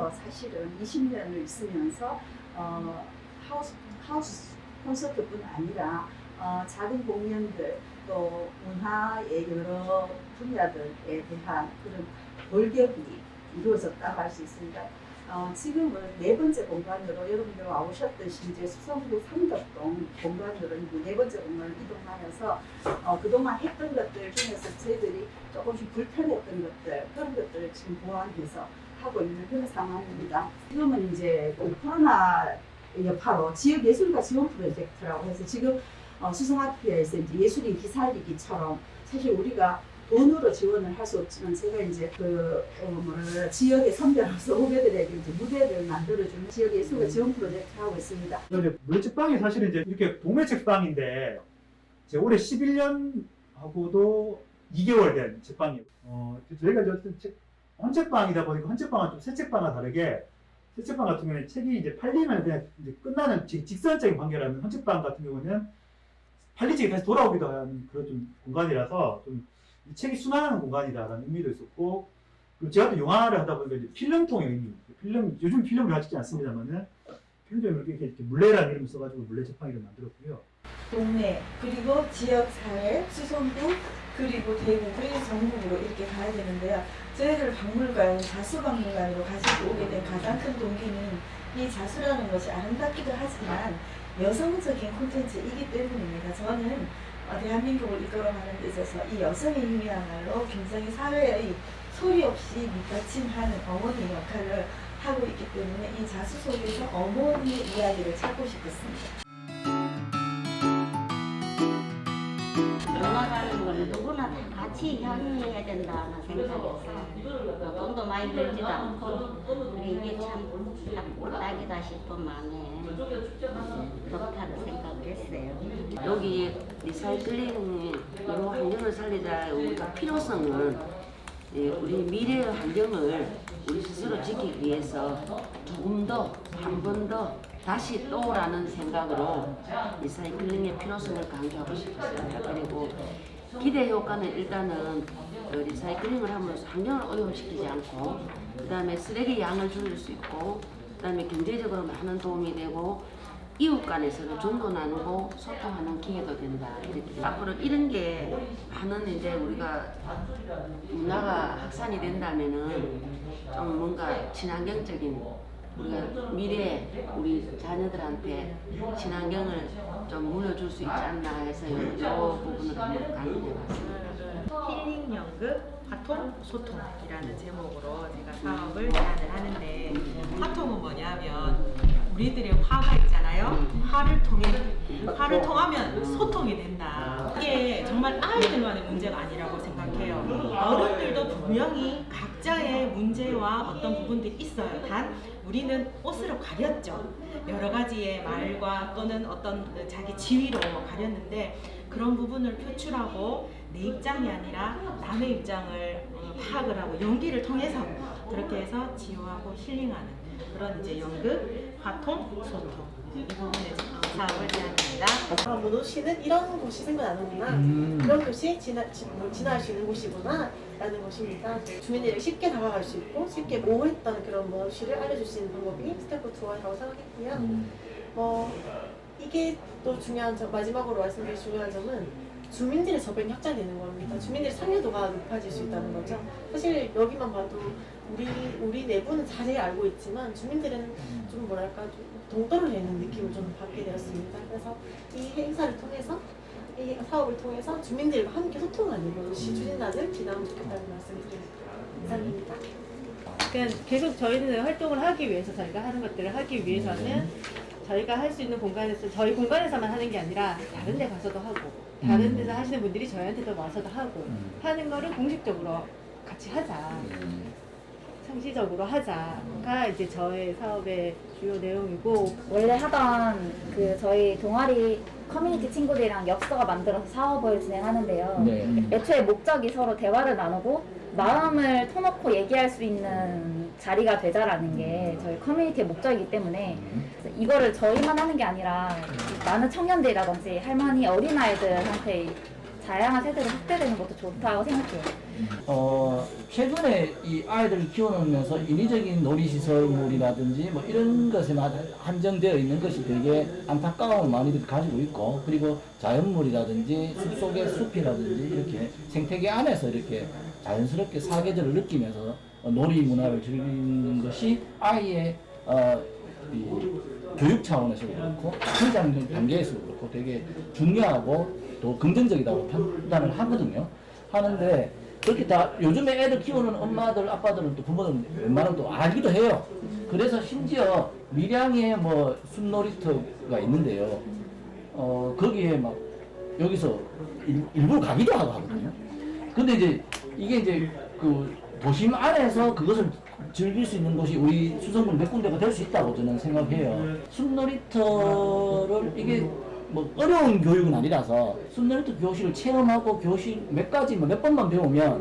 여기서 사실은 20년을 있으면서 하우스 콘서트뿐 아니라 작은 공연들 또 문화의 여러 분야들에 대한 그런 골격이 이루어졌다고 할 수 있습니다. 지금은 네 번째 공간으로 여러분들 와오셨듯이 이제 수성구 삼덕동 공간으로 이제 네 번째 공간을 이동하면서 그동안 했던 것들 중에서 저희들이 조금씩 불편했던 것들 그런 것들을 지금 보완해서 하고 있는 그런 상황입니다. 지금은 이제 코로나 여파로 지역예술가 지원 프로젝트라고 해서 지금 수성아트피아에서 이제 예술인 기살리기처럼 사실 우리가 돈으로 지원을 할 수 없지만 제가 이제 지역의 선배로서 후배들에게 이제 무대를 만들어주는 지역예술가 지원 프로젝트 하고 있습니다. 이제 물레책방이 사실은 이제 이렇게 동매책방인데 이제 올해 11년하고도 2개월 된 책방이에요. 저희가 이제 헌책방이다 보니까 헌책방은 좀 새책방과 다르게 새책방 같은 경우는 책이 이제 팔리면 그냥 이제 끝나는 직선적인 관계라면 헌책방 같은 경우는 팔린 책이 다시 돌아오기도 하는 그런 좀 공간이라서 좀 이 책이 순환하는 공간이다라는 의미도 있었고, 그리고 제가 또 영화를 하다 보니까 이제 필름통의 의미, 요즘 필름을 잘 찍지 않습니다만은 필름통에 이렇게 물레라는 이름을 써가지고 물레책방이를 만들었고요. 동네 그리고 지역사회, 수성구 그리고 대구 그리고 전국으로 이렇게 가야 되는데요. 저희들 박물관, 자수박물관으로 가지고 오게 된 가장 큰 동기는 이 자수라는 것이 아름답기도 하지만 여성적인 콘텐츠이기 때문입니다. 저는 대한민국을 이끌어가는 데 있어서 이 여성의 힘이야말로 굉장히 사회의 소리 없이 밑받침하는 어머니 역할을 하고 있기 때문에 이 자수 속에서 어머니의 이야기를 찾고 싶었습니다. 문화라는 건 누구나 다 같이 향유해야 된다는 생각에서 돈도 많이 들지도 않고 이게 참 딱이다 싶은 마음에 좋다고 생각을 했어요. 여기 리사이클링 이런 환경을 살리자 우리가 필요성은 우리 미래의 환경을 우리 스스로 지키기 위해서 조금 더 한 번 더 다시 떠오라는 생각으로 리사이클링의 필요성을 강조하고 싶었습니다. 그리고 기대 효과는 일단은 리사이클링을 함으로써 환경을 오염시키지 않고 그 다음에 쓰레기 양을 줄일 수 있고 그 다음에 경제적으로 많은 도움이 되고 이웃 간에서는 정도 나누고 소통하는 기회도 된다. 이렇게 앞으로 이런 게 많은 이제 우리가 문화가 확산이 된다면은 좀 뭔가 친환경적인 우리가 미래에 우리 자녀들한테 친환경을 좀 물려줄 수 있지 않나 해서 이 부분을 한번 강조해봤습니다. 힐링 연극 화통 소통이라는 제목으로 제가 사업을 제안을 하는데, 화통은 뭐냐면 우리들의 화가 있잖아요. 화를 통하면 소통이 된다. 이게 정말 아이들만의 문제가 아니라고 생각해요. 어른들도 분명히 각자의 문제와 어떤 부분들이 있어요. 단 우리는 옷으로 가렸죠. 여러 가지의 말과 또는 어떤 자기 지위로 가렸는데, 그런 부분을 표출하고 내 입장이 아니라 남의 입장을 파악을 하고 연기를 통해서 그렇게 해서 치유하고 힐링하는 그런 이제 연극, 화통, 소통 이 부분에 사업을 제안합니다. 문호시는 이런 곳이 생겨나는구나, 그런 곳이 지나갈 수 있는 곳이구나 라는 것입니다. 주민들에게 쉽게 다가갈 수 있고 쉽게 모호했던 그런 문호시를 알려줄 수 있는 방법이 스탬프 투어라고 생각했고요. 이게 또 중요한 점, 마지막으로 말씀드릴 중요한 점은 주민들의 접근이 확장되는 겁니다. 주민들의 참여도가 높아질 수 있다는 거죠. 사실 여기만 봐도 우리 내부는 잘 알고 있지만 주민들은 좀 뭐랄까 좀 동떨어져 있는 느낌을 좀 받게 되었습니다. 그래서 이 행사를 통해서, 이 사업을 통해서 주민들과 함께 소통하는 것이 추진단을 기대하면 좋겠다는 말씀을 드립니다. 이상입니다. 그러니까 계속 저희는 활동을 하기 위해서, 저희가 하는 것들을 하기 위해서는 저희가 할 수 있는 공간에서, 저희 공간에서만 하는 게 아니라 다른 데 가서도 하고 다른 데서 하시는 분들이 저희한테도 와서도 하고 하는 거를 공식적으로 같이 하자, 상시적으로 하자가 이제 저의 사업의 주요 내용이고, 원래 하던 저희 동아리 커뮤니티 친구들이랑 엽서가 만들어서 사업을 진행하는데요. 애초에 목적이 서로 대화를 나누고 마음을 터놓고 얘기할 수 있는 자리가 되자라는 게 저희 커뮤니티의 목적이기 때문에 이거를 저희만 하는 게 아니라 많은 청년들이라든지 할머니, 어린아이들한테 다양한 세대로 확대되는 것도 좋다고 생각해요. 최근에 이 아이들을 키워놓으면서 인위적인 놀이시설물이라든지 뭐 이런 것에만 한정되어 있는 것이 되게 안타까움을 많이들 가지고 있고, 그리고 자연물이라든지 숲속의 숲이라든지 이렇게 생태계 안에서 이렇게 자연스럽게 사계절을 느끼면서 놀이 문화를 즐기는 것이 아이의 이 교육 차원에서도 그렇고 성장 단계에서도 그렇고 되게 중요하고 또 긍정적이라고 판단을 하거든요. 하는데 그렇게 다 요즘에 애들 키우는 엄마들 아빠들은 또 부모들은 웬만하면 또 알기도 해요. 그래서 심지어 밀양에 뭐 숲놀이터가 있는데요. 거기에 막 여기서 일부러 가기도 하고 하거든요. 근데 이제 이게 이제 그 도심 안에서 그것을 즐길 수 있는 곳이 우리 수성군 몇 군데가 될 수 있다고 저는 생각해요. 숲놀이터를 이게 뭐 어려운 교육은 아니라서 숲놀이터 교실을 체험하고 교실 몇 가지 몇 번만 배우면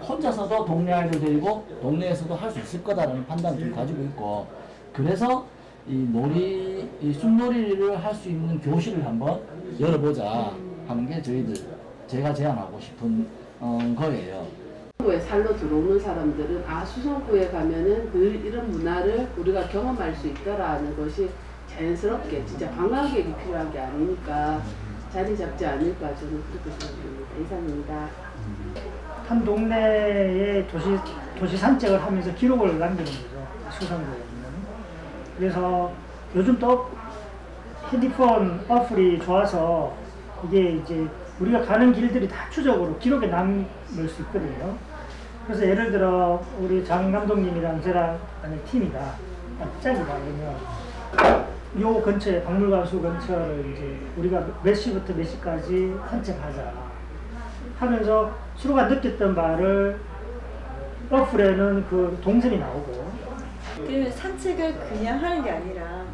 혼자서도 동네 아이들 데리고 동네에서도 할 수 있을 거다라는 판단을 좀 가지고 있고, 그래서 이 숲놀이를 할 수 있는 교실을 한번 열어보자 하는 게 제가 제안하고 싶은 거예요. 수성구에 살러 들어오는 사람들은 수성구에 가면은 이런 문화를 우리가 경험할 수 있다라는 것이 자연스럽게 진짜 관광객이 필요한 게 아니니까 자리 잡지 않을까 저는 그렇게 생각합니다. 이상입니다. 한 동네에 도시 산책을 하면서 기록을 남기는 거죠. 수성구에는. 그래서 요즘 또 핸드폰 어플이 좋아서 이게 이제 우리가 가는 길들이 다 추적으로 기록에 남을 수 있거든요. 그래서 예를 들어 우리 장 감독님이랑 저랑 만약 팀이다, 짝이다 그러면 요 근처에 박물관수 근처를 이제 우리가 몇 시부터 몇 시까지 산책하자 하면서 서로가 느꼈던 바를 어플에는 그 동선이 나오고. 그 산책을 그냥 하는 게 아니라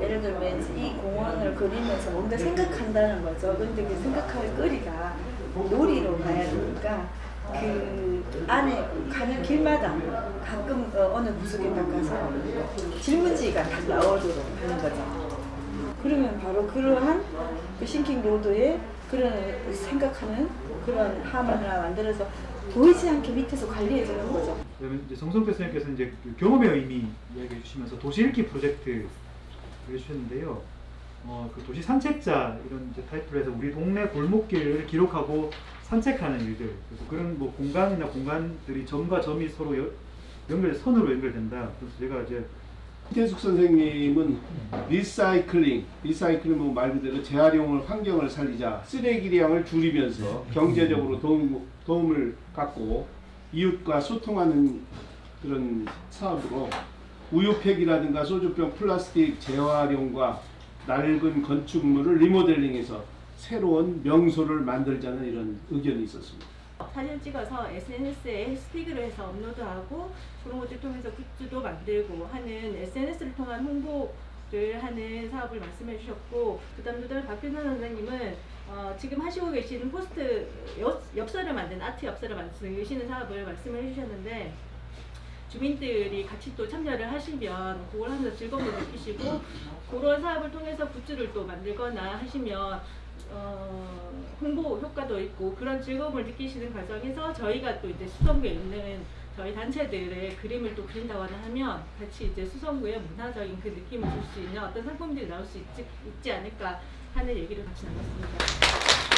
예를 들면 이 공원을 그리면서 뭔가 생각한다는 거죠. 근데 그 생각할 거리가 놀이로 가야 되니까 그 안에 가는 길마다 가끔 어느 구석에 가서 질문지가 딱 나오도록 하는 거죠. 그러면 바로 그러한 그 싱킹 로드에 그런 생각하는 그런 하만을 만들어서 보이지 않게 밑에서 관리해 주는 거죠. 그러면 이제 정성태 선생님께서 이제 그 경험의 의미 이야기해 주시면서 도시 읽기 프로젝트 해주셨는데요. 그 도시 산책자 이런 이제 타이틀로 해서 우리 동네 골목길을 기록하고 산책하는 일들, 그래서 그런 뭐 공간들이 점과 점이 서로 선으로 연결된다. 그래서 제가 이제 김태숙 선생님은 리사이클링 뭐 말 그대로 재활용을 환경을 살리자, 쓰레기량을 줄이면서 경제적으로 도움을 갖고 이웃과 소통하는 그런 사업으로 우유팩이라든가 소주병, 플라스틱 재활용과 낡은 건축물을 리모델링해서 새로운 명소를 만들자는 이런 의견이 있었습니다. 사진 찍어서 SNS에 해시태그로 해서 업로드하고 그런 것들 통해서 굿즈도 만들고 하는 SNS를 통한 홍보를 하는 사업을 말씀해 주셨고, 그다음에 박균선 선생님은 지금 하시고 계시는 포스트 엽서를 만든 아트 엽서를 만드시는 사업을 말씀해 주셨는데, 주민들이 같이 또 참여를 하시면 그걸 하면서 즐거움을 느끼시고 그런 사업을 통해서 굿즈를 또 만들거나 하시면 홍보 효과도 있고 그런 즐거움을 느끼시는 과정에서 저희가 또 이제 수성구에 있는 저희 단체들의 그림을 또 그린다거나 하면 같이 이제 수성구의 문화적인 그 느낌을 줄 수 있는 어떤 상품들이 나올 수 있지 않을까 하는 얘기를 같이 나눴습니다.